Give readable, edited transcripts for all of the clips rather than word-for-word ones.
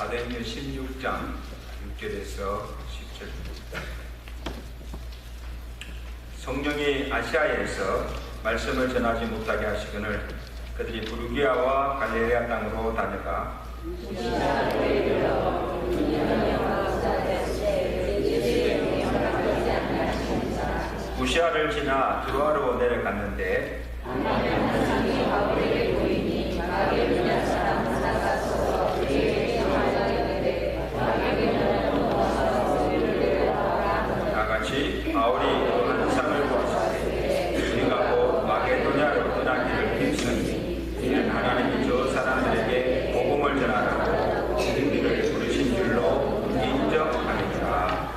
사도행전 16장 6절에서 10절입니다. 성령이 아시아에서 말씀을 전하지 못하게 하시거늘 그들이 부르기아와 갈레리아 땅으로 다녀가 무시아를 지나 드로아로 내려갔는데 나같이 바울이 환상을 보았으되 우리가 곧 마게도냐로 떠나기를 힘쓰니 이는 하나님이 저 사람들에게 복음을 전하라고 우리를 부르신 줄로 인정하니라.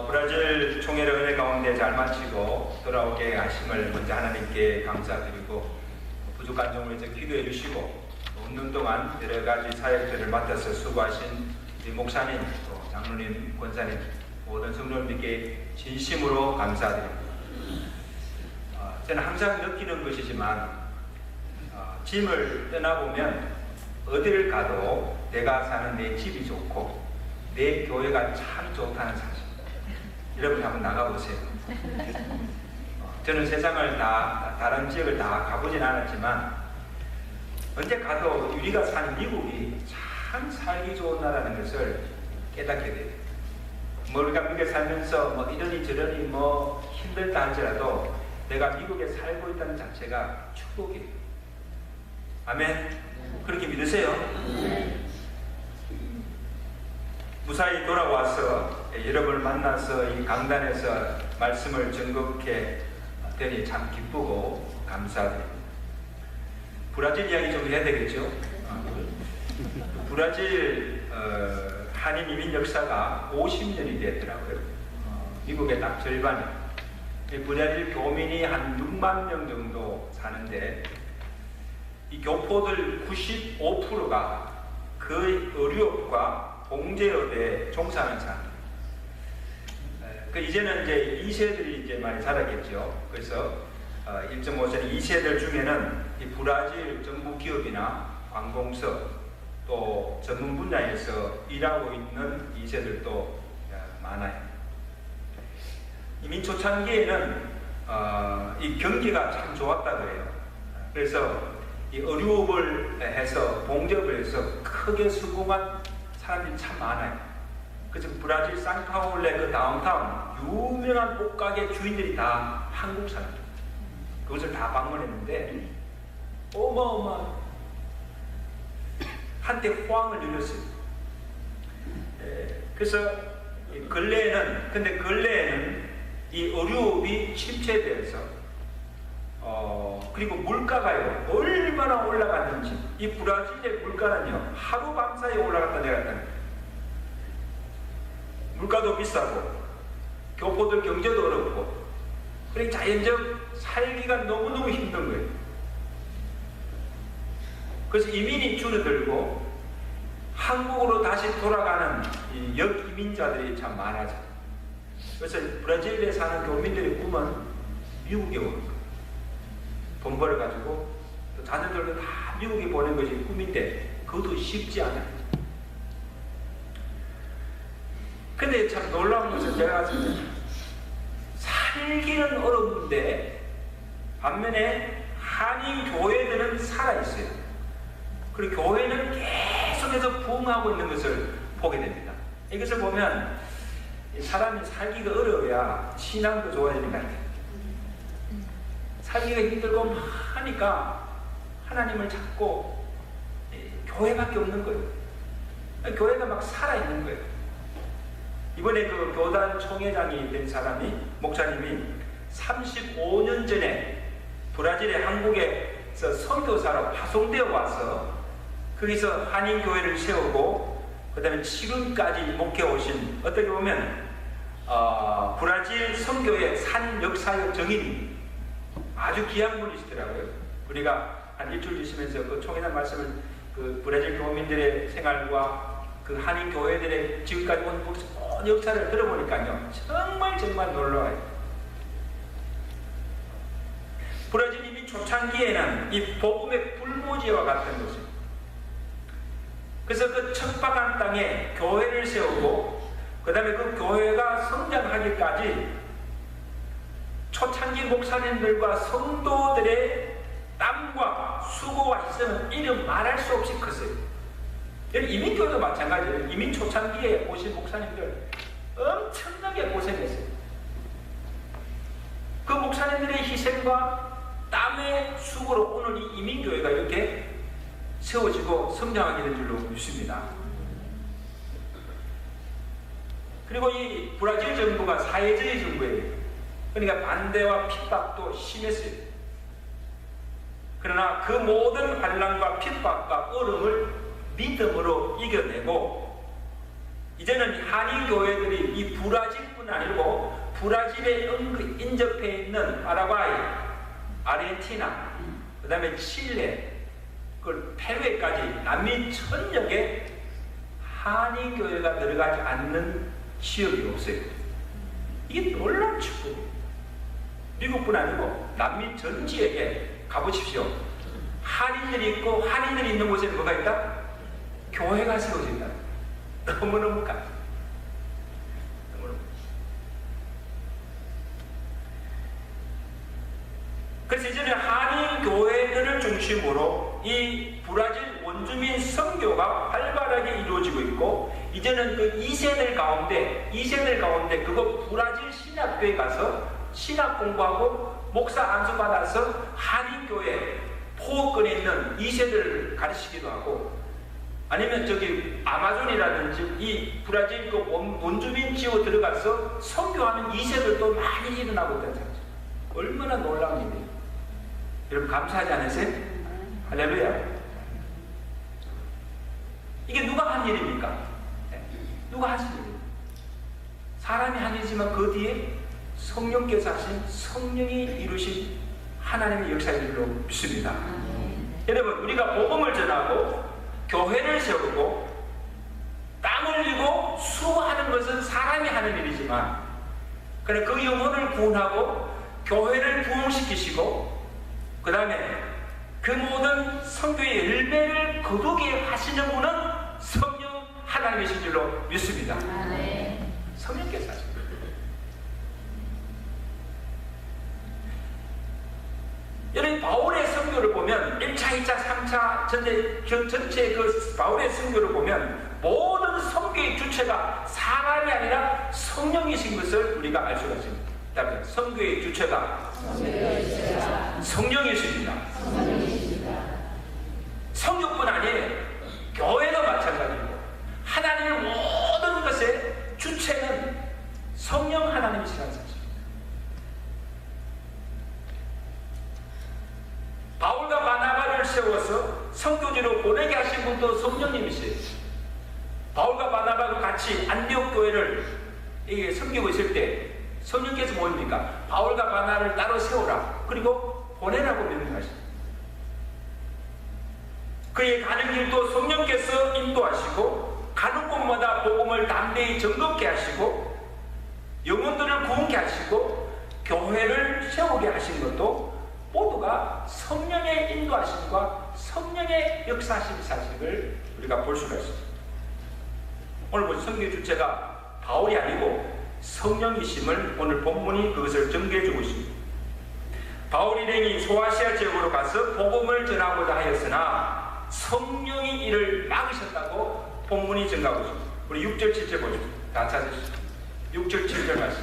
브라질 총회를 은혜 가운데 잘 마치고 돌아오게 하심을 먼저 하나님께 감사드리고 부족한 점을 이제 기도해 주시고 5년 동안 여러 가지 사역들을 맡아서 수고하신 우리 목사님, 또 장로님, 권사님, 모든 성도님께 진심으로 감사드립니다. 저는 항상 느끼는 것이지만 짐을 떠나보면 어디를 가도 내가 사는 내 집이 좋고 내 교회가 참 좋다는 사실. 여러분 한번 나가보세요. 저는 세상을 다른 지역을 다 가보진 않았지만 언제 가도 우리가 사는 미국이 참 살기 좋은 나라는 것을 깨닫게 돼요. 우리가 미국에 살면서 뭐 이러니 저러니 뭐 힘들다 할지라도 내가 미국에 살고 있다는 자체가 축복이에요. 아멘. 그렇게 믿으세요? 무사히 돌아와서 여러분을 만나서 이 강단에서 말씀을 전곡해 되니 참 기쁘고 감사드립니다. 브라질 이야기 좀 해야 되겠죠? 브라질 한인 이민 역사가 50년이 됐더라고요. 미국의 딱 절반이. 브라질 교민이 한 6만 명 정도 사는데 이 교포들 95%가 거의 의료업과 봉제업에 종사하는 사람. 이제는 이제 2세들이 이제 많이 자라겠죠. 그래서 1.5세는 2세들 중에는 이 브라질 정부 기업이나 관공서 또 전문 분야에서 일하고 있는 2세들도 많아요. 이민 초창기에는 이 경기가 참 좋았다고 해요. 그래서 이 의료업을 해서 봉제업을 해서 크게 수긍한 사람들이 참 많아요. 그래서 브라질 상파울레 그 다운타운 유명한 옷가게 주인들이 다 한국 사람들. 그것을 다 방문했는데 어마어마한 한때 호황을 누렸어요. 그래서 근래에는 이 의료업이 침체되어서 그리고 물가가요 얼마나 올라갔는지. 이 브라질의 물가는요 하루 밤 사이에 올라갔다 내려갔다. 물가도 비싸고 교포들 경제도 어렵고 그러니까 자연적 살기가 너무너무 힘든 거예요. 그래서 이민이 줄어들고 한국으로 다시 돌아가는 이 역이민자들이 참 많아져요. 그래서 브라질에 사는 교민들의 꿈은 미국에 오는 거예요. 돈 벌어가지고 또 자녀들도 다 미국에 보낸 것이 꿈인데 그것도 쉽지 않아요. 근데 참 놀라운 것은 제가 살기는 어려운데 반면에 한인 교회들은 살아있어요. 그리고 교회는 계속해서 부흥하고 있는 것을 보게 됩니다. 이것을 보면 사람이 살기가 어려워야 신앙도 좋아지는 것 같아요. 살기가 힘들고 하니까 하나님을 찾고 교회밖에 없는 거예요. 교회가 막 살아있는 거예요. 이번에 그 교단 총회장이 된 사람이 목사님이 35년 전에 브라질의 한국에서 선교사로 파송되어 와서 거기서 한인교회를 세우고 그 다음에 지금까지 목회 오신 어떻게 보면 브라질 선교의 산 역사적 정인 아주 귀한 분이시더라고요. 우리가 한 일주일 있으면서 그 총회장 말씀을 그 브라질 교민들의 생활과 그 한인 교회들의 지금까지 온 역사를 들어보니까요 정말 놀라워요. 브라질 이민 초창기에는 이 복음의 불모지와 같은 것을 그래서 그 척박한 땅에 교회를 세우고 그 다음에 그 교회가 성장하기까지 초창기 목사님들과 성도들의 땀과 수고와 희생은 이름 말할 수 없이 컸어요. 이민교회도 마찬가지예요. 이민 초창기에 오신 목사님들 엄청나게 고생했어요. 그 목사님들의 희생과 땀의 수고로 오늘 이 이민교회가 이렇게 세워지고 성장하게 된 줄로 믿습니다. 그리고 이 브라질 정부가 사회주의 정부예요. 그러니까 반대와 핍박도 심했어요. 그러나 그 모든 환난과 핍박과 어려움을 믿음으로 이겨내고 이제는 한인교회들이 이 브라질뿐 아니고 브라질에 인접해 있는 파라과이, 아르헨티나, 그 다음에 칠레, 그 페루에까지 남미 전역에 한인교회가 들어가지 않는 지역이 없어요. 이게 놀라운 축복이에요. 미국뿐 아니고 남미 전 지역에 가보십시오. 한인들이 있고 한인들이 있는 곳에는 뭐가 있다? 교회가 세워진다. 너무너무 감사해요. 너무너무. 그래서 이제는 한인 교회들을 중심으로 이 브라질 원주민 선교가 활발하게 이루어지고 있고 이제는 그 2세들 가운데 그거 브라질 신학교에 가서 신학 공부하고 목사 안수 받아서 한인교회 포근에 있는 2세들을 가르치기도 하고 아니면 저기 아마존이라든지 이 브라질 그 원주민 지역 들어가서 선교하는 2세들도 많이 일어나고 있다는 사실. 얼마나 놀라운 일이에요. 여러분 감사하지 않으세요? 할렐루야. 이게 누가 한 일입니까? 누가 하신 일입니까? 사람이 한 일이지만 그 뒤에 성령께서 하신 성령이 이루신 하나님의 역사인 줄로 믿습니다. 여러분 우리가 복음을 전하고 교회를 세우고 땀 흘리고 수고하는 것은 사람이 하는 일이지만 그래 그 영혼을 구원하고 교회를 부흥시키시고 그 다음에 그 모든 성교의 열매를 거두게 하시는 분은 성령 하나님이신 줄로 믿습니다. 성령께서 하십니다. 여러분 바울의 선교를 보면 1차, 2차, 3차 전체 그 바울의 선교를 보면 모든 선교의 주체가 사람이 아니라 성령이신 것을 우리가 알 수가 있습니다. 다음에 선교의 주체가 성령이십니다. 성교뿐 아니에요. 교회도 마찬가지고 하나님의 모든 것의 주체는 성령 하나님이시라는 사실. 바울과 바나바를 세워서 선교지로 보내게 하신 분도 성령님이세요. 바울과 바나바가 같이 안디옥 교회를 섬기고 있을 때 성령께서 뭐입니까? 바울과 바나바를 따로 세우라. 그리고 보내라고 명령하십니다. 그의 가는 길도 성령께서 인도하시고 가는 곳마다 복음을 담대히 정겁게 하시고 영혼들을 구원케 하시고 교회를 세우게 하신 것도 모두가 성령의 인도하심과 성령의 역사하심 사실을 우리가 볼 수가 있습니다. 오늘 본 선교 주체가 바울이 아니고 성령이심을 오늘 본문이 그것을 전개해주고 있습니다. 바울 일행이 소아시아 지역으로 가서 복음을 전하고자 하였으나 성령이 이를 막으셨다고 본문이 전가하고 있습니다. 우리 6절 7절 보십시오. 다 찾으시죠. 6절 7절 말씀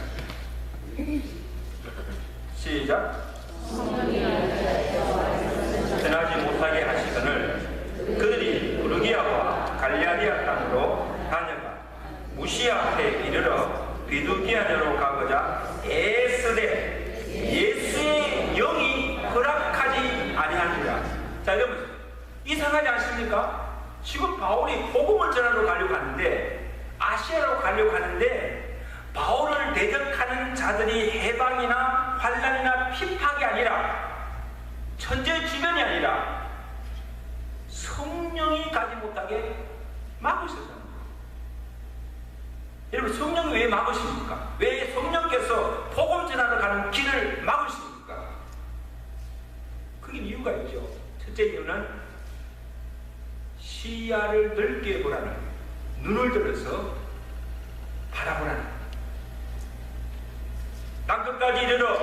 시작. 전하지 못하게 하시거늘 그들이 부르기아와 갈라디아 땅으로 다녀가 무시아 앞에 이르러 비두기아녀로 가고자 애쓰되 예수의 영이 허락하지 아니하니라. 자 여러분 이상하지 않습니까? 지금 바울이 복음을 전하러 가려고 하는데 아시아로 가려고 하는데 바울을 대적하는 자들이 해방이나 환난이나 핍박이 아니라 천재지변이 아니라 성령이 가지 못하게 막으셨다는 거예요. 여러분 성령이 왜 막으십니까? 왜 성령께서 복음 전하러 가는 길을 막으십니까? 그게 이유가 있죠. 첫째 이유는 시야를 넓게 보라는, 눈을 들어서 바라보라는, 땅끝까지 이르러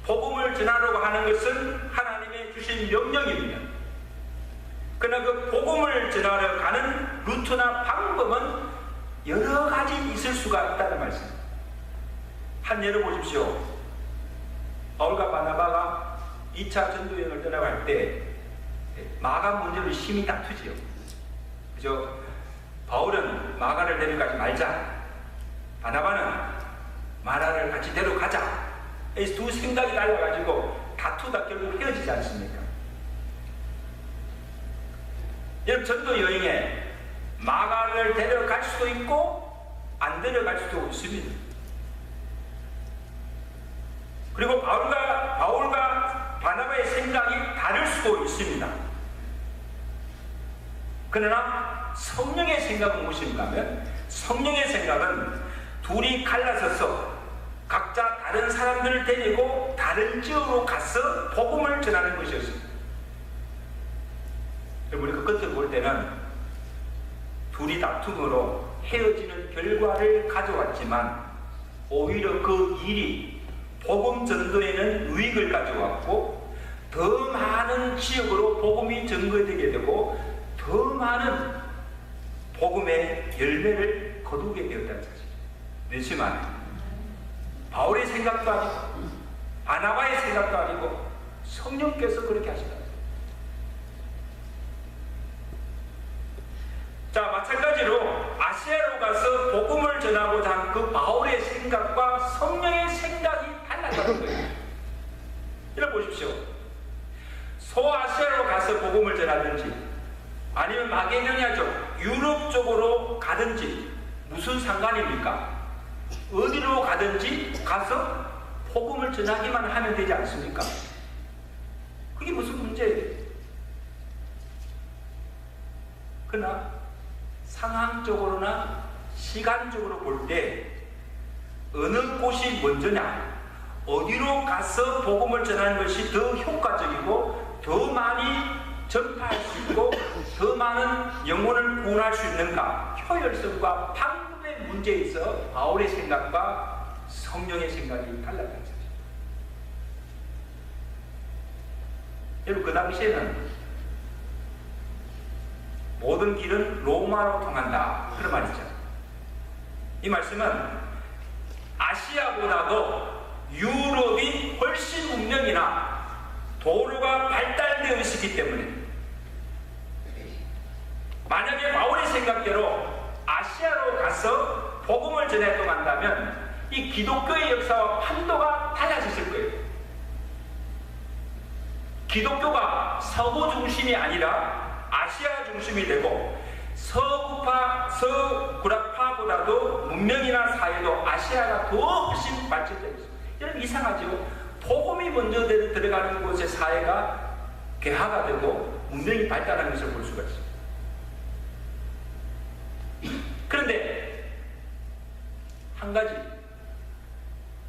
복음을 전하려고 하는 것은 하나님의 주신 명령입니다. 그러나 그 복음을 전하러 가는 루트나 방법은 여러 가지 있을 수가 있다는 말씀. 한 예를 보십시오. 바울과 바나바가 2차 전도여행을 떠나갈 때 마가 문제로 심히 다투지요. 그죠? 바울은 마가를 데려가지 말자, 바나바는 마라를 같이 데려가자. 이 두 생각이 달라가지고 다투다 결국 헤어지지 않습니까? 여러분, 전도 여행에 마가를 데려갈 수도 있고 안 데려갈 수도 있습니다. 그리고 바울과 바나바의 생각이 다를 수도 있습니다. 그러나 성령의 생각은 무엇인가 하면, 성령의 생각은 둘이 갈라서서 각자 다른 사람들을 데리고 다른 지역으로 가서 복음을 전하는 것이었습니다. 우리 그 끝을 볼 때는 둘이 다툼으로 헤어지는 결과를 가져왔지만 오히려 그 일이 복음 전도에는 유익을 가져왔고 더 많은 지역으로 복음이 전거되게 되고 더 많은 복음의 열매를 거두게 되었다는 사실. 그렇지만 바울의 생각도 아니고 바나바의 생각도 아니고 성령께서 그렇게 하시다. 자, 마찬가지로 아시아로 가서 복음을 전하고자 한 그 바울의 생각과 성령의 생각이 달랐다는 거예요. 이를 보십시오. 소아시아로 가서 복음을 전하든지 아니면 마게도니아쪽 유럽 쪽으로 가든지 무슨 상관입니까? 어디로 가든지 가서 복음을 전하기만 하면 되지 않습니까? 그게 무슨 문제예요? 그러나 상황적으로나 시간적으로 볼 때 어느 곳이 먼저냐, 어디로 가서 복음을 전하는 것이 더 효과적이고 더 많이 전파할 수 있고 더 많은 영혼을 구원할 수 있는가, 효율성과 방법의 문제에 있어 바울의 생각과 성령의 생각이 달랐다는 사실. 여러분, 그 당시에는 모든 길은 로마로 통한다, 그런 말이 있죠. 이 말씀은 아시아보다도 유럽이 훨씬 문명이나 도로가 발달되어 있었기 때문에, 만약에 바울의 생각대로 아시아로 가서 복음을 전해도 한다면 이 기독교의 역사와 판도가 달라졌을 거예요. 기독교가 서구 중심이 아니라 아시아 중심이 되고 서구라파보다도 문명이나 사회도 아시아가 더 훨씬 발전되고 있습니다. 여러분, 이상하죠? 복음이 먼저 들어가는 곳의 사회가 개화가 되고 문명이 발달하는 것을 볼 수가 있습니다. 그런데 한 가지,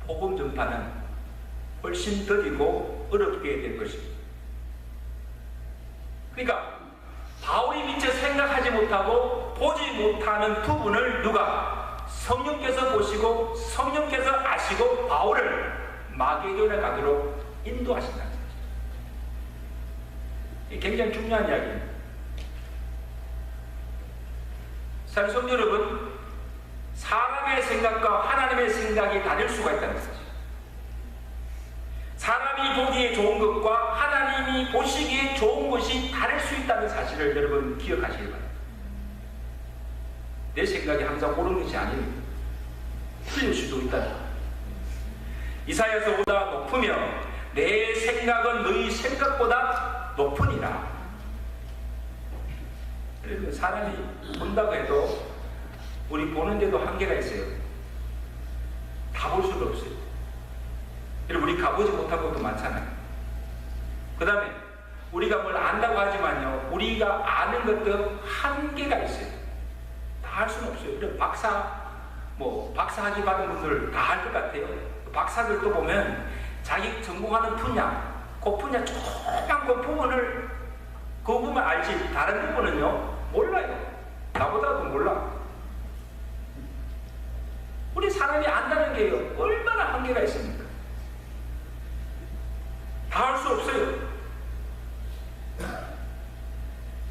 복음 전파는 훨씬 더디고 어렵게 될 것입니다. 그러니까 바울이 미처 생각하지 못하고 보지 못하는 부분을 누가? 성령께서 보시고 성령께서 아시고 바울을 마게도니아에 가도록 인도하신다는 거죠. 이게 굉장히 중요한 이야기입니다. 사랑하는 성도 여러분, 사람의 생각과 하나님의 생각이 다를 수가 있다는 거죠. 사람이 보기에 좋은 것과 하나님이 보시기에 좋은 것이 다를 수 있다는 사실을 여러분 기억하시기 바랍니다. 내 생각이 항상 옳은 것이 아닙니다. 틀릴 수도 있다. 이사야서보다 높으며 내 생각은 너희 생각보다 높으니라. 그래서 사람이 본다고 해도 우리 보는데도 한계가 있어요. 다 볼 수가 없어요. 우리 가보지 못한 것도 많잖아요. 그 다음에 우리가 뭘 안다고 하지만요, 우리가 아는 것도 한계가 있어요. 다 할 수는 없어요. 박사학위 받은 분들 다 할 것 같아요. 박사들도 보면 자기 전공하는 분야, 그 분야 조그만 그 부분을 그거 보면 알지. 다른 부분은요 몰라요. 나보다도 몰라. 우리 사람이 안다는 게 얼마나 한계가 있습니까? 다 할 수 없어요.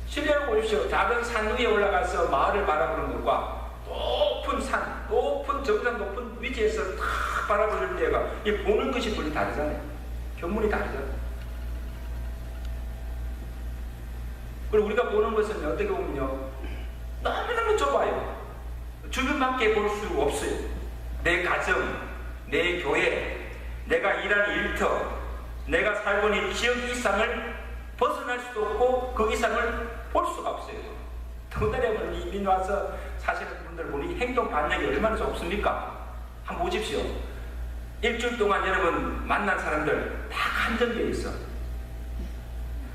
실례해 보십시오. 작은 산 위에 올라가서 마을을 바라보는 것과 높은 산, 높은 정상 높은 위치에서 탁 바라보는 때가 이 보는 것이 분이 다르잖아요. 견문이 다르잖아요. 그리고 우리가 보는 것은 어떻게 보면요 너무너무 좁아요. 주변밖에 볼 수 없어요. 내 가정, 내 교회, 내가 일하는 일터, 내가 살고 있는 지역 이상을 벗어날 수도 없고 그 이상을 볼 수가 없어요. 더군다나 이민 와서 사시는 분들 보니 행동 반영이 얼마나 좁습니까? 한번 보십시오. 일주일 동안 여러분 만난 사람들 다 한정되어 있어.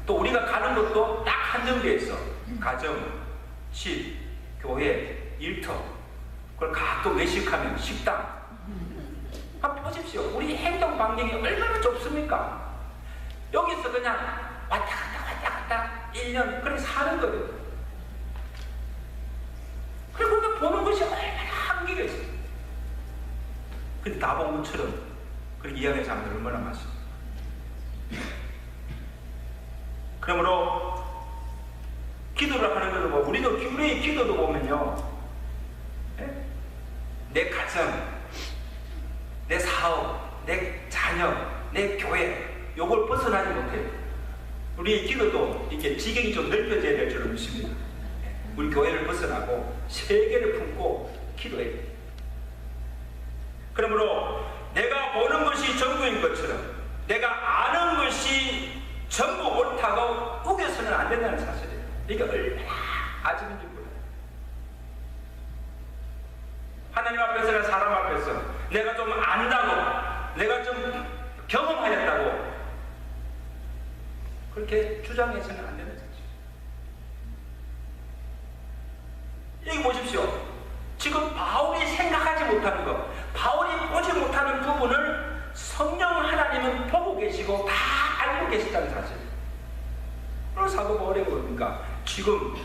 또 우리가 가는 것도 딱 한정되어 있어. 가정, 집, 교회, 일터, 그걸 가끔 외식하면 식당. 한번 보십시오. 우리 행동 반경이 얼마나 좁습니까? 여기서 그냥 왔다 갔다 1년 그렇게 사는 거예요. 그리고 우리가 보는 것이 얼마나 한계가 있어요. 근데 나보고처럼 그렇게 이야기하는 사람들 얼마나 많습니까? 그러므로 기도를 하는 것도 뭐 우리도 우리의 기도도 보면요 내 가정, 내 사업, 내 자녀, 내 교회 요걸 벗어나지 못해요. 우리의 기도도 이렇게 지경이 좀 넓혀져야 될 줄로 믿습니다. 우리 교회를 벗어나고 세계를 품고 기도해야 돼요. 그러므로 내가 보는 것이 전부인 것처럼 내가 아는 것이 전부 옳다고 우겨서는 안 된다는 사실이에요. 이게 얼마나 아직인지 몰라요. 하나님 앞에서나 사람 앞에서 내가 좀 안다고, 내가 좀 경험하였다고 그렇게 주장해서는 안 되는 사실. 여기 보십시오. 지금 바울이 생각하지 못하는 것, 바울이 보지 못하는 부분을 성령 하나님은 보고 계시고 다 알고 계시다는 사실. 그럼 사도 바울이 뭡니까? 지금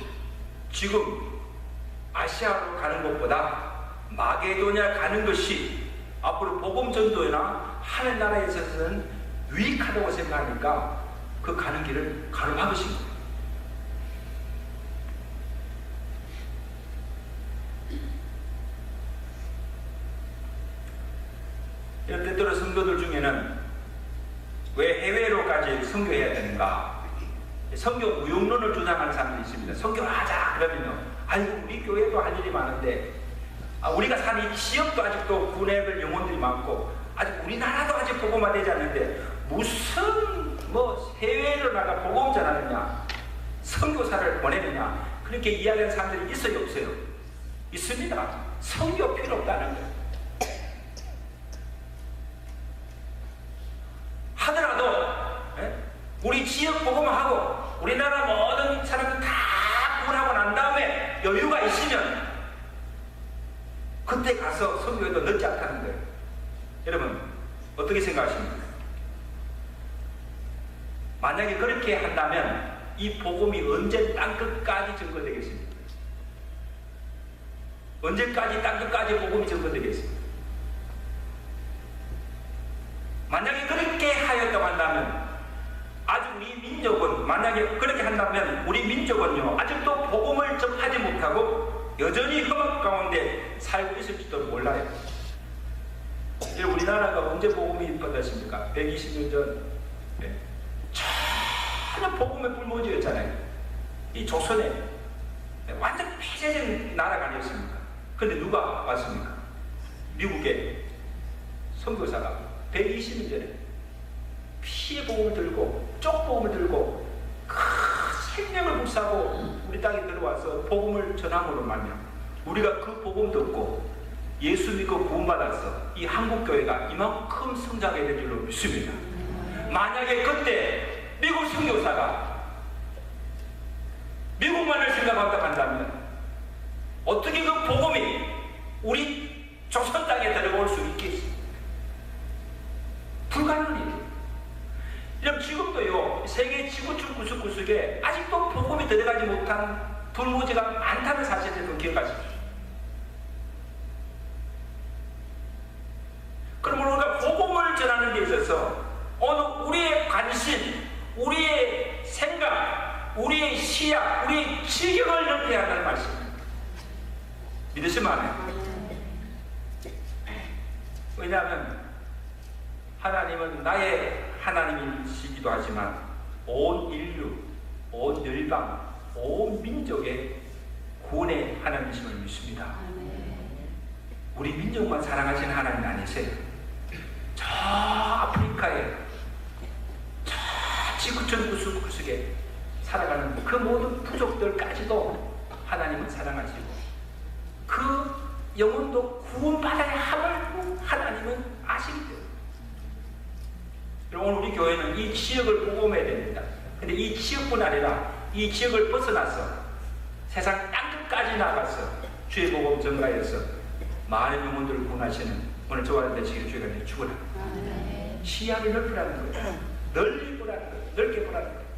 아시아로 가는 것보다 마게도냐 가는 것이 앞으로 복음 전도나 하늘나라에 있어서는 유익하다고 생각하니까 그 가는 길을 가로막으신 거예요. 이런 때때로 성도들 중에는 왜 해외로까지 선교해야 되는가? 선교 무용론을 주장하는 사람들이 있습니다. 선교하자 그러면요, 아이고 우리 교회도 할 일이 많은데 우리가 사는 이 지역도 아직도 군애들 영혼들이 많고 아직 우리나라도 아직 복음화되지 않는데 무슨 뭐 해외로 나가 복음 전하느냐, 선교사를 보내느냐 그렇게 이야기하는 사람들이 있어요 없어요? 있습니다. 선교 필요 없다는 거예요. 하더라도 우리 지역 복음하고 우리나라 모든 사람들 다 구원하고 난 다음에 여유가 있으면 그때 가서 선교해도 늦지 않다는 거예요. 여러분 어떻게 생각하십니까? 만약에 그렇게 한다면 이 복음이 언제 땅끝까지 증거되겠습니까? 언제까지 땅끝까지 복음이 증거되겠습니까? 만약에 그렇게 하였다고 한다면 아직 우리 민족은, 만약에 그렇게 한다면 우리 민족은요 아직도 복음을 접하지 못하고 여전히 험악 가운데 살고 있을지도 몰라요. 우리나라가 언제 복음이 받았습니까? 120년 전 전혀 복음에 불모지였잖아요. 이 조선에 완전 폐쇄된 나라가 아니었습니까? 근데 누가 왔습니까? 미국의 선교사가 120년 전에 피의 복음을 들고 쪽복음을 들고 그 생명을 불사하고 우리 땅에 들어와서 복음을 전함으로 말미암아 우리가 그 복음 듣고 예수 믿고 구원받아서 이 한국교회가 이만큼 성장해야 될 줄로 믿습니다. 만약에 그때 미국 선교사가 미국만을 생각한다고 한다면 어떻게 그 복음이 우리 조선 땅에 들어올 수 있겠습니까? 불가능한 일이에요. 이런 지금도요 세계 지구촌 구석구석에 아직도 복음에 들어가지 못한 불모지가 많다는 사실을 좀 기억하십시오. 그러면 우리가 복음을 전하는 데 있어서 오늘 우리의 관심, 우리의 생각, 우리의 시야, 우리의 지경을 넓혀야 한다는 말씀입니다. 믿으시면 안 해요. 왜냐하면 하나님은 나의 하나님이시기도 하지만 온 인류, 온 열방, 온 민족의 구원의 하나님이심을 믿습니다. 우리 민족만 사랑하시는 하나님 아니세요. 저 아프리카에 저 지구촌 구석구석에 살아가는 그 모든 부족들까지도 하나님은 사랑하시고 그 영혼도 구원받아야 함을 하나님은 아시기 때문에 오늘 우리 교회는 이 지역을 복음해야 됩니다. 근데 이 지역뿐 아니라 이 지역을 벗어나서 세상 땅끝까지 나가서 주의 복음 전가해서 많은 영혼들을 구원하시는 오늘 저와 되시기를 주의가 축원합니다. 시야를 넓히라는 거예요. 널리 보라는 거예요. 넓게 보라는 거예요.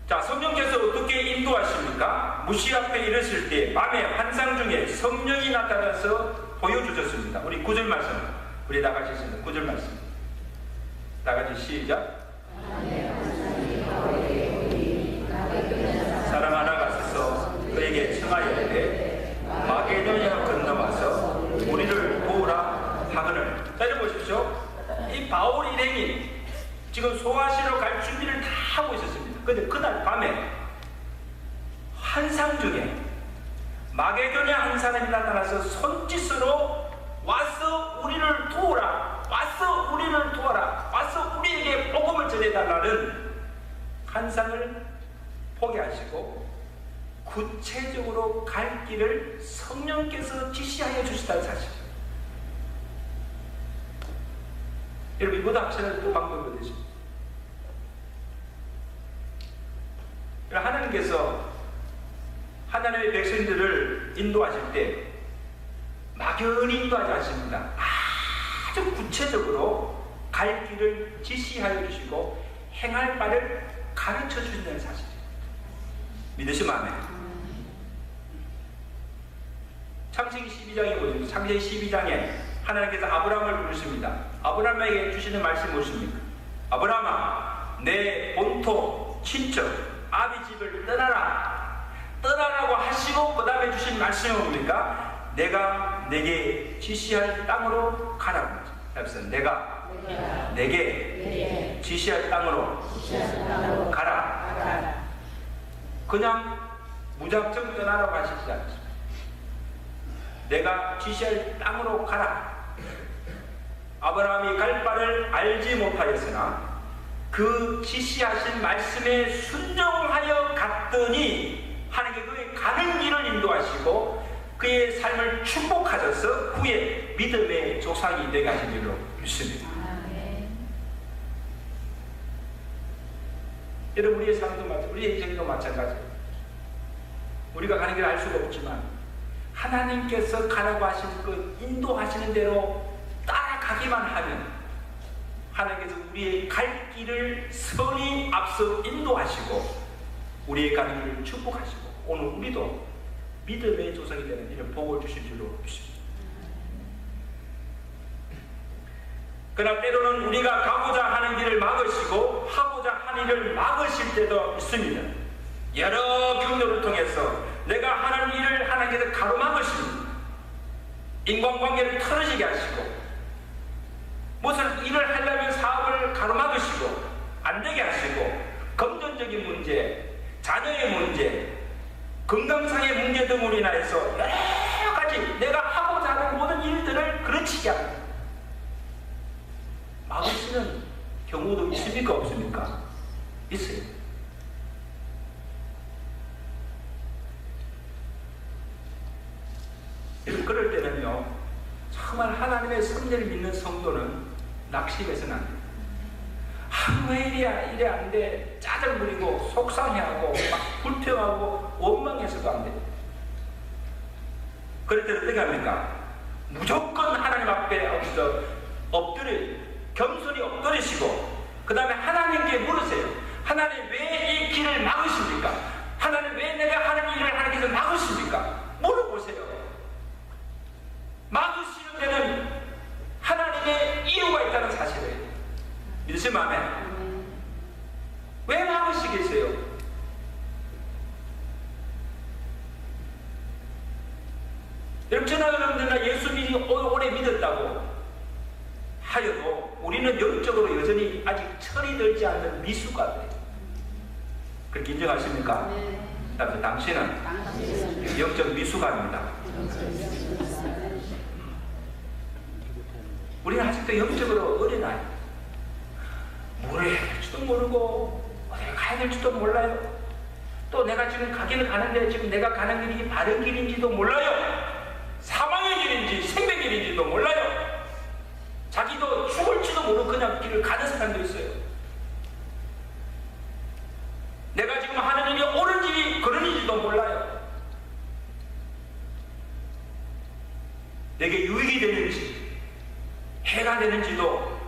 자, 성령께서 어떻게 인도하십니까? 무시 앞에 이르실 때 밤에 환상 중에 성령이 나타나서 보여주셨습니다. 우리 9절 말씀, 우리 나같이 쓰는 9절 말씀. 나같이 시작. 사람 하나가 서서 그에게 청하였되 마게도냐 건너와서 우리를 도우라 하거늘. 자, 이리 보십시오. 이 바울 일행이 지금 소아시로 갈 준비를 다 하고 있었습니다. 그런데 그날 밤에 환상 중에 마게도냐 한 사람이 나타나서 손짓으로 와서 우리를 도우라, 와서 우리를 도와라, 와서 우리에게 복음을 전해달라는 환상을 보게 하시고 구체적으로 갈 길을 성령께서 지시하여 주시다는 사실. 여러분, 이보다 확실한 또 방법이 되죠. 하나님께서 하나님의 백성들을 인도하실 때 막연히 인도하지 않습니다. 아주 구체적으로 갈 길을 지시하여 주시고 행할 바를 가르쳐 주신다는 사실이에요. 믿으시면 안 돼요. 창세기 12장에 보시면 창세기 12장에 하나님께서 아브라함을 부르십니다. 아브라함에게 주시는 말씀이 무엇입니까? 아브라함아, 내 본토, 친척, 아비 집을 떠나라. 떠나라고 하시고 그 다음에 주신 말씀은 뭡니까? 내가 내게 지시할 땅으로 가라고 하죠. 그래서 내가 내게 지시할 땅으로 가라. 그냥 무작정 떠나라고 하시지 않습니다. 내가 지시할 땅으로 가라. 아브라함이 갈 바를 알지 못하였으나 그 지시하신 말씀에 순종하여 갔더니 하나님께 그의 가는 길을 인도하시고 그의 삶을 축복하셔서 후에 믿음의 조상이 되게 하신 줄로 믿습니다. 여러분, 우리의 삶도 마찬가지, 우리의 인생도 마찬가지예요. 우리가 가는 길을 알 수가 없지만 하나님께서 가라고 하신 그 인도하시는 대로 따라가기만 하면 하나님께서 우리의 갈 길을 선히 앞서 인도하시고 우리의 가는 길을 축복하시고 오늘 우리도 믿음의 조상이 되는 이런 복을 주실 줄로 믿습니다. 그러나 때로는 우리가 가고자 하는 길을 막으시고 하고자 하는 일을 막으실 때도 있습니다. 여러 경로를 통해서 내가 하는 일을 하나님께서 가로막으십니다. 인간관계를 틀어지게 하시고 무슨 일을 하려면 사업을 가로막으시고 안되게 하시고 금전적인 문제, 자녀의 문제, 건강상의 문제 등으로 인하여서 여러 가지 내가 하고자 하는 모든 일들을 그르치게 합니다. 막으시는 경우도 있습니까? 없습니까? 있어요. 그럴 때는요, 정말 하나님의 섭리를 믿는 성도는 낙심해서는 안 돼요. 왜 이래 안 돼? 짜증 부리고 속상해하고 막 불평하고 원망해서도 안 돼요. 그럴 때는 어떻게 합니까? 무조건 하나님 앞에 엎드려 겸손히 엎드리시고 그 다음에 하나님께 물으세요. 하나님 왜 이 길을 막으십니까? 하나님 왜 내가 하는 일을 하나님께서 막으십니까? 물어보세요. 막으시는 데는 하나님의 이유가 있다는 사실이에요. 믿으시면 아멘. 왜 막으시겠어요? 여러분, 저나 여러분들나 예수 오래 믿었다고 하여도 우리는 영적으로 여전히 아직 철이 들지 않는 미숙아들이에요. 그렇게 인정하십니까? 네. 당신은 영적 미숙아입니다. 우리는 아직도 영적으로 어린아이. 뭘 해야 될지도 모르고 어디를 가야 될지도 몰라요. 또 내가 지금 가기는 가는데 지금 내가 가는 길이 바른 길인지도 몰라요. 사망의 길인지 생명의 길인지도 몰라요. 자기도 죽을지도 모르고 그냥 길을 가는 사람도 있어요. 내가 지금 하는 일이 옳은지 그른지도 몰라요. 내게 유익이 되는지 해가 되는지도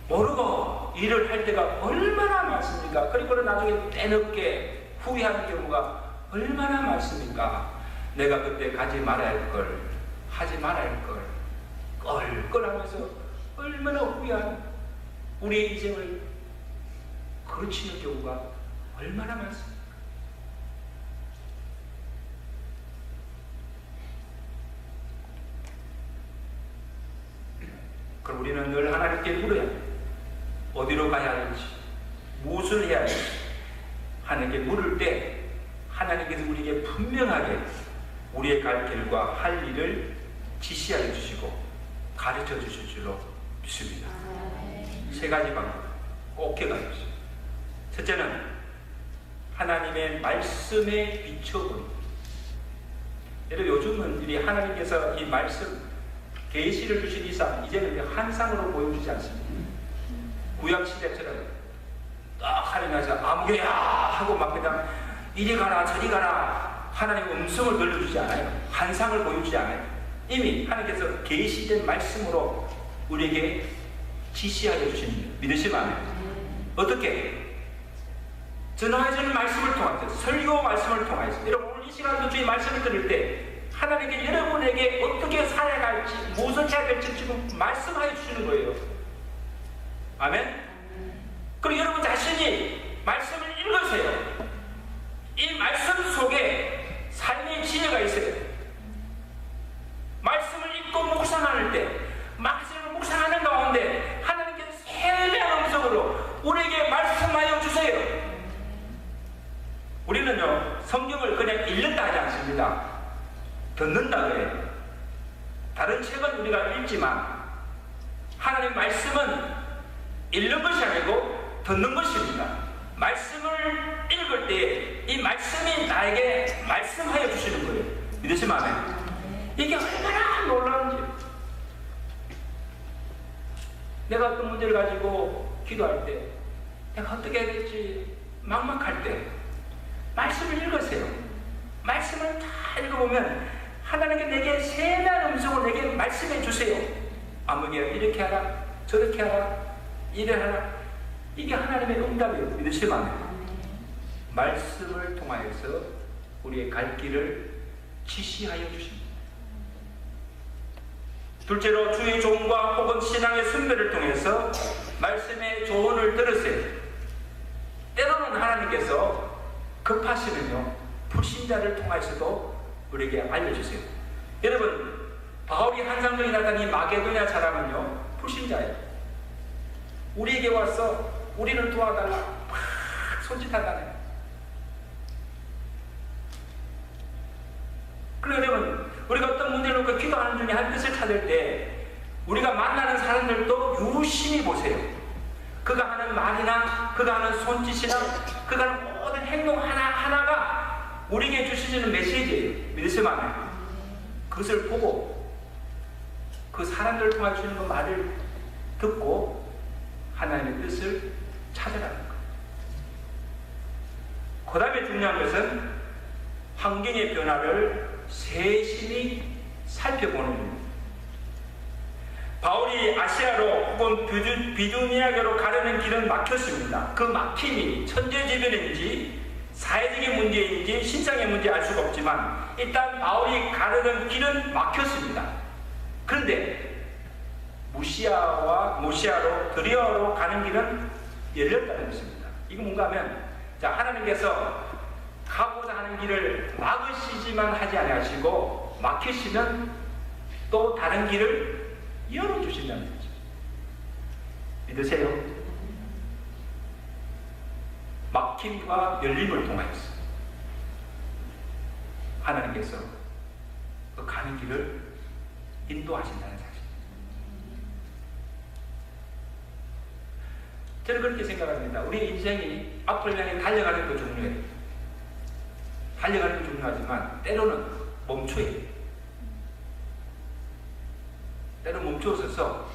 모르고 일을 할 때가 얼마나 많습니까? 그리고 나중에 때늦게 후회하는 경우가 얼마나 많습니까? 내가 그때 가지 말아야 할 걸, 하지 말아야 할 걸, 껄껄하면서 얼마나 후회한 우리의 인생을 거치는 경우가 얼마나 많습니까? 그럼 우리는 늘 하나님께 물어야 해요. 어디로 가야 할지, 무엇을 해야 할지 하나님께 물을 때 하나님께서 우리에게 분명하게 우리의 갈 길과 할 일을 지시하여 주시고 가르쳐 주실 줄로 믿습니다. 세 가지 방법 꼭 기억하십시오. 첫째는 하나님의 말씀에 비춰보는. 여러분, 요즘은 우리 하나님께서 이 말씀 계시를 주신 이상 이제는 한상으로 보여주지 않습니다. 구약시대처럼 딱 하나님께서 아무개야 하고 막 그냥 이리 가라 저리 가라 하나님의 음성을 들려주지 않아요. 한상을 보여주지 않아요. 이미 하나님께서 계시된 말씀으로 우리에게 지시하여 주십니다. 믿으시면 안 돼요. 어떻게? 전하여주는 말씀을 통해서, 설교 말씀을 통해서. 여러분, 오늘 이 시간도 주의 말씀을 들을 때 하나님께 여러분에게 어떻게 살아갈지, 무엇을 해야 될지 지금 말씀하여 주시는 거예요. 아멘? 그리고 여러분 자신이 말씀을 읽으세요. 이 말씀 속에 삶의 지혜가 있어요. 말씀을 읽고 묵상할 때, 말씀을 묵상하는 가운데 하나님께서 세미한 음성으로 우리에게 말씀하여 주세요. 우리는요, 성경을 그냥 읽는다 하지 않습니다. 듣는다 그래요. 다른 책은 우리가 읽지만 하나님 말씀은 읽는 것이 아니고 듣는 것입니다. 말씀을 읽을 때 이 말씀이 나에게 말씀하여 주시는 거예요. 믿으시면 아멘. 이게 얼마나 놀라운지. 내가 어떤 문제를 가지고 기도할 때, 내가 어떻게 해야 될지 막막할 때 말씀을 읽으세요. 말씀을 다 읽어보면 하나님께 내게 세미한 음성을 내게 말씀해 주세요. 아무개 이렇게 하라, 저렇게 하라, 이래 하라. 이게 하나님의 응답이에요. 믿으시면 안 돼요. 말씀을 통하여서 우리의 갈 길을 지시하여 주십니다. 둘째로 주의 조언과 혹은 신앙의 선배를 통해서 말씀의 조언을 들으세요. 때로는 하나님께서 급하시면요, 불신자를 통해서도 우리에게 알려주세요. 여러분, 바울이 한상정이 나타난 이 마게도냐 사람은요, 불신자예요. 우리에게 와서 우리를 도와달라 막 손짓하다네. 그리고 여러분, 우리가 어떤 문제를 놓고 기도하는 중에 한 뜻을 찾을 때 우리가 만나는 사람들도 유심히 보세요. 그가 하는 말이나 그가 하는 손짓이나 그가 하는 모든 행동 하나하나가 우리에게 주시는 메시지예요. 믿으시면 안 돼요. 그것을 보고 그 사람들을 통해 주시는 그 말을 듣고 하나님의 뜻을 찾아가는 거예요. 그 다음에 중요한 것은 환경의 변화를 세심히 살펴보는 겁니다. 바울이 아시아로 혹은 비두니아계로 가려는 길은 막혔습니다. 그 막힘이 천재지변인지 사회적인 문제인지 신상의 문제 알 수가 없지만 일단 바울이 가려는 길은 막혔습니다. 그런데 무시아로 드리아로 가는 길은 열렸다는 것입니다. 이거 뭔가 하면 하나님께서 가고자 하는 길을 막으시지만 하지 아니하시고 막히시면 또 다른 길을 열어주신다는 거죠. 믿으세요? 막힘과 열림을 통하여서 하나님께서 그 가는 길을 인도하신다는 사실. 저는 그렇게 생각합니다. 우리 인생이 앞을 향해 달려가는 거 중요해요. 달려가는 게 중요하지만 때로는 멈춰야 돼요. 때로 멈추어서서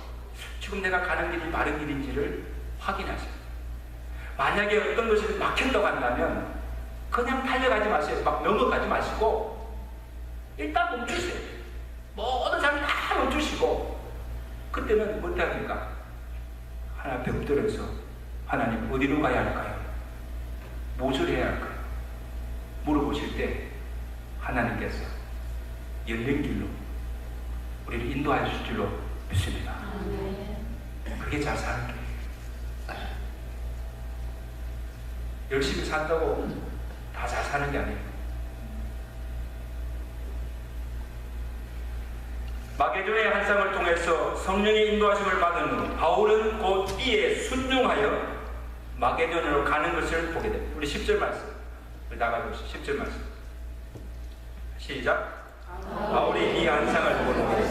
지금 내가 가는 길이 바른 길인지를 확인하세요. 만약에 어떤 것이 막힌다고 한다면 그냥 달려가지 마세요. 막 넘어가지 마시고 일단 멈추세요. 모든 사람이 다 멈추시고 그때는 어떻게 합니까? 하나님 앞에 엎드려서 하나님 어디로 가야 할까요? 무엇을 해야 할까요? 물어보실 때 하나님께서 열린 길로 우리를 인도해 주실 줄로 믿습니다. 그게 잘 사는 길이에요. 열심히 산다고 다 잘 사는 게 아니에요. 마게도의 환상을 통해서 성령의 인도하심을 받은 후 바울은 곧 이에 순종하여 마게도냐로 가는 것을 보게 됩니다. 우리 10절 말씀 나가보시죠. 10절 말씀 시작. 바울이 이 환상을 보고 노래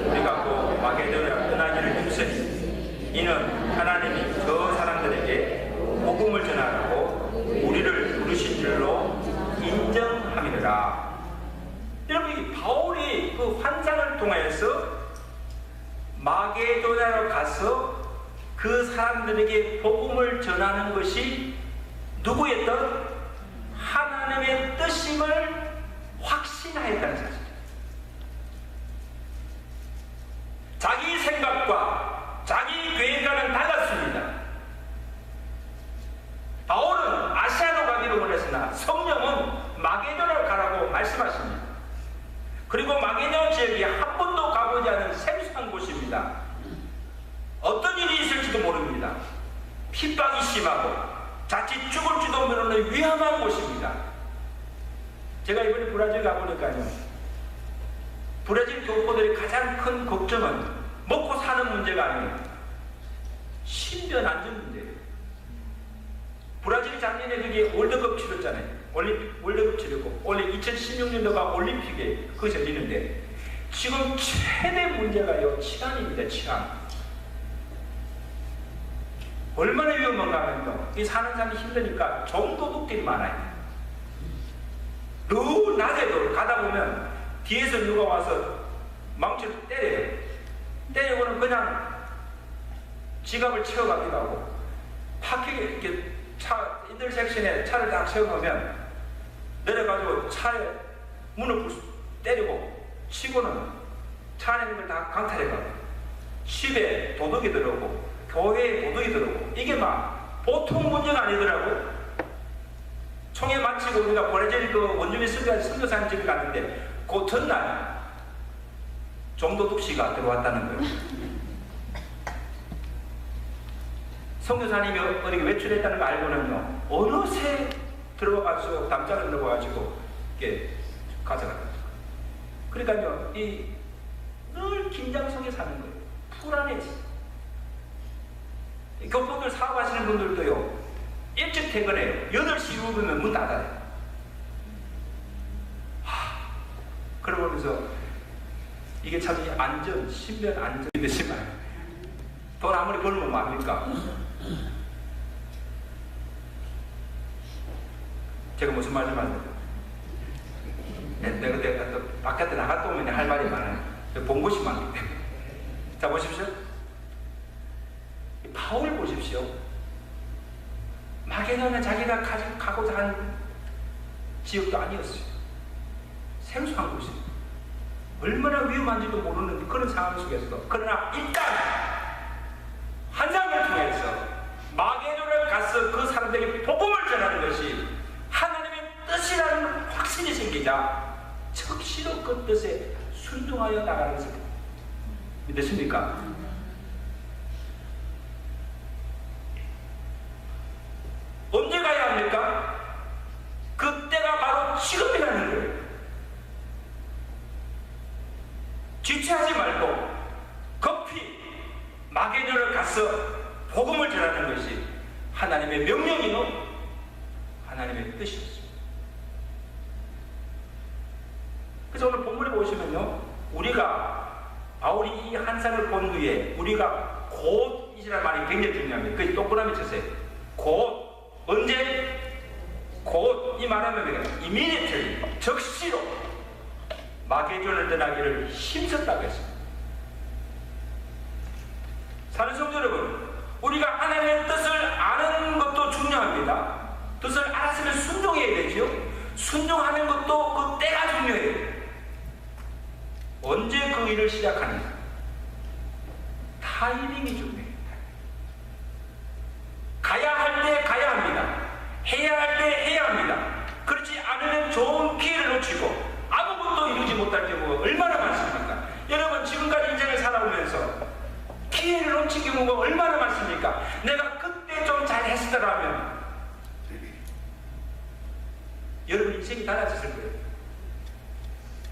우리가 곧 마게도냐 떠나기를 힘쓰니 이는 하나님이 저 사람들에게 복음을 전하라고 우리를 부르신 줄로 인정함이라. 여러분, 이 바울이 그 환상을 통해서 마게도냐로 가서 그 사람들에게 복음을 전하는 것이 누구의 뜻? 하나님의 뜻임을 확신하였다는 사실. 자기 생각과 자기 계획과는 달랐습니다. 바울은 아시아로 가기로 원했으나 성령은 마게도냐로 가라고 말씀하십니다. 그리고 마게도냐 지역이 한 번도 가보지 않은 생소한 곳입니다. 어떤 일이 있을지도 모릅니다. 핍박이 심하고 자칫 죽을지도 모르는 위험한 곳입니다. 제가 이번에 브라질 가보니까요, 브라질 교포들의 가장 큰 걱정은 먹고 사는 문제가 아니에요. 신변 안전 문제예요. 브라질이 작년에 그게 월드컵 치렀잖아요. 월드컵 치르고 원래 2016년도가 올림픽에 그것이 열리는데 지금 최대 문제가요, 치안입니다. 치안. 얼마나 위험한가 하면요, 이 사는 사람이 힘드니까 종도둑들이 많아요. 늘 낮에도 가다 보면 뒤에서 누가 와서 망치를 때려요. 때리고는 그냥 지갑을 채워가기도 하고, 파킹에 이렇게 인터섹션에 차를 딱 세워놓으면 내려가지고 차에 문을 때리고 치고는 차 안에 있는 걸 다 강탈해가고, 집에 도둑이 들어오고 교회에 도둑이 들어오고, 이게 막 보통 문제가 아니더라고요. 총회 마치고 우리가 브라질 그 원주민 선교사님 집에 갔는데 그 전날 종도둑 씨가 들어왔다는 거예요. 선교사님이 어디 외출했다는 거 알고는요, 어느새 들어와가지고 담장을 넣어가지고 이렇게 가져갔다. 그러니까요, 늘 긴장 속에 사는 거예요. 불안해지. 교포들 사업하시는 분들도요, 일찍 퇴근해요. 8시 이후면 문 닫아요. 그러면서 이게 참 안전, 신변 안전이 되지만 돈 아무리 벌면 뭐합니까? 제가 무슨 말 좀 하세요? 내가 그때 바깥에 나갔다 오면 할 말이 많아요. 본 곳이 많기 때문에. 자, 보십시오. 바울 보십시오. 마게도냐 자기가 가고자 한 지역도 아니었어요. 생소한 곳이에요. 얼마나 위험한지도 모르는 그런 상황 속에서, 그러나 일단 환상을 통해서 마게도를 가서 그 사람들에게 복음을 전하는 것이 하나님의 뜻이라는 확신이 생기자 즉시로 그 뜻에 순종하여 나가는 것을 믿으십니까? 언제 가야 합니까? 그때가 바로 지금이라는 거예요. 지체하지 말고 급히 마게도를 가서 복음을 전하는 것이 하나님의 명령이요 하나님의 뜻이었습니다. 그래서 오늘 본문에 보시면요, 우리가 바울이 이 환상을 본 후에 우리가 곧이라는 말이 굉장히 중요합니다. 그게 동그라미 쳐세요. 곧. 언제? 곧. 이 말하면 immediately, 즉시로 마게도를 떠나기를 힘썼다고 했습니다. 사는 성도 여러분, 우리가 하나님의 뜻을 아는 것도 중요합니다. 뜻을 알았으면 순종해야 되죠. 순종하는 것도 그 때가 중요해요. 언제 그 일을 시작하는가? 타이밍이 중요해요. 가야 할 때 가야 합니다. 해야 할 때 해야 합니다. 그렇지 않으면 좋은 기회를 놓치고 아무것도 이루지 못할 경우가 얼마나 많습니까? 여러분, 지금까지 인생을 살아오면서 기회를 놓친 경우가 얼마나 많습니까? 내가 그때 좀 잘했더라면 여러분 인생이 달라졌을 거예요.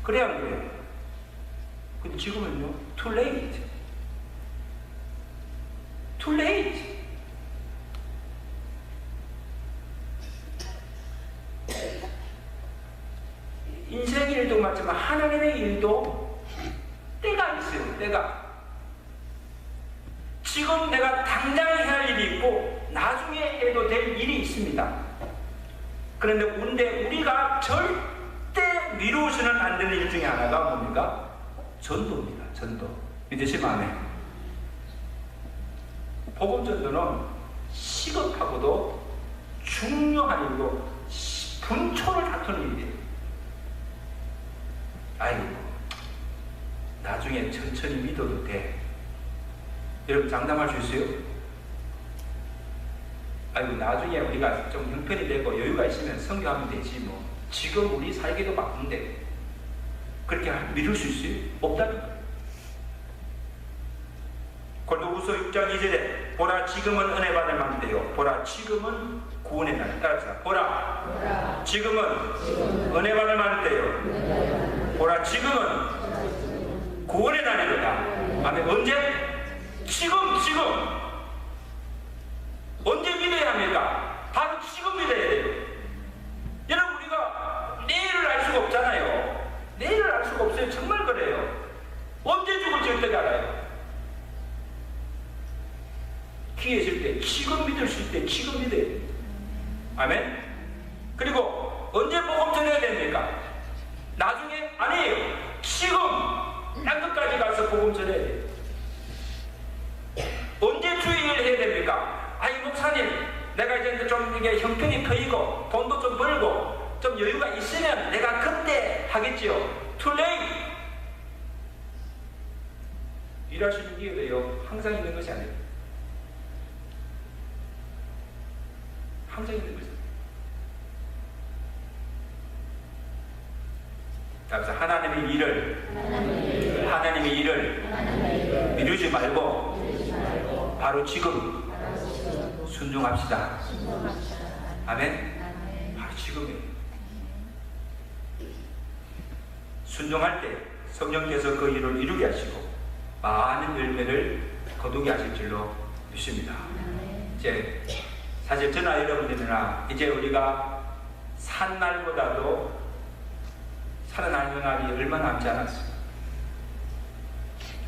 그래야 안 그래요? 근데 지금은요, too late. too late. 인생의 일도 맞지만 하나님의 일도 때가 있어요. 때가. 지금 내가 당장 해야 할 일이 있고 나중에 해도 될 일이 있습니다. 그런데 우리가 절대 미루어서는 안 되는 일 중에 하나가 뭡니까? 전도입니다. 전도. 믿으시면 안 해요. 복음 전도는 시급하고도 중요한 일이고 분초를 다투는 일이에요. 아이고, 나중에 천천히 믿어도 돼. 여러분 장담할 수 있어요? 아이고, 나중에 우리가 좀 형편이 되고 여유가 있으면 성교하면 되지 뭐. 지금 우리 살기도 바쁜데 그렇게 믿을 수 있어요? 없다는 거예요. 골로후서 6장 2절에 보라 지금은 은혜 받을 만한데요, 보라 지금은 구원의 날. 따라서 보라 지금은 은혜 받을 만한데요, 보라 지금은 구원의 날이로다. 아멘. 언제? 지금. 언제 믿어야 합니까? 바로 지금 믿어야 돼요. 여러분, 우리가 내일을 알 수가 없잖아요. 내일을 알 수가 없어요. 정말 그래요. 언제 죽을지 어떻게 알아요? 기회 있을 때, 지금 믿을 수 있을 때 지금 믿어야 돼요. 아멘. 그리고 언제 복음 전해야 됩니까? 나중에? 아니에요. 지금 땅끝까지 가서 복음 전해야 돼요. 언제 주의를 해야 됩니까? 아이, 목사님, 내가 이제 좀 이게 형편이 트이고 돈도 좀 벌고 좀 여유가 있으면 내가 그때 하겠지요. Too late. 일할 수 있는 기회도요, 항상 있는 것이 아니에요. 항상 있는 거죠. 그래서 하나님의 일을 미루지 말고 바로 지금 순종합시다. 아멘. 바로 지금이에요. 순종할 때 성령께서 그 일을 이루게 하시고 많은 열매를 거두게 하실 줄로 믿습니다. 이제 사실 저나 여러분들이나 이제 우리가 산 날보다도 살아나는 날이 얼마 남지 않았어요.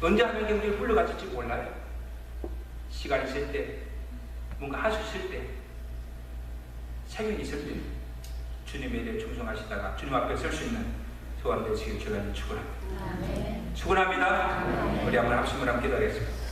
언제 하는 게 우리를 불러가질지 몰라요. 시간 있을 때, 뭔가 할 수 있을 때, 생명이 있을 때 주님에 대해 충성하시다가 주님 앞에 설 수 있는 소원 되시길 주님 축원합니다. 축원합니다. 우리 한번 합심을 함께 기도하겠습니다.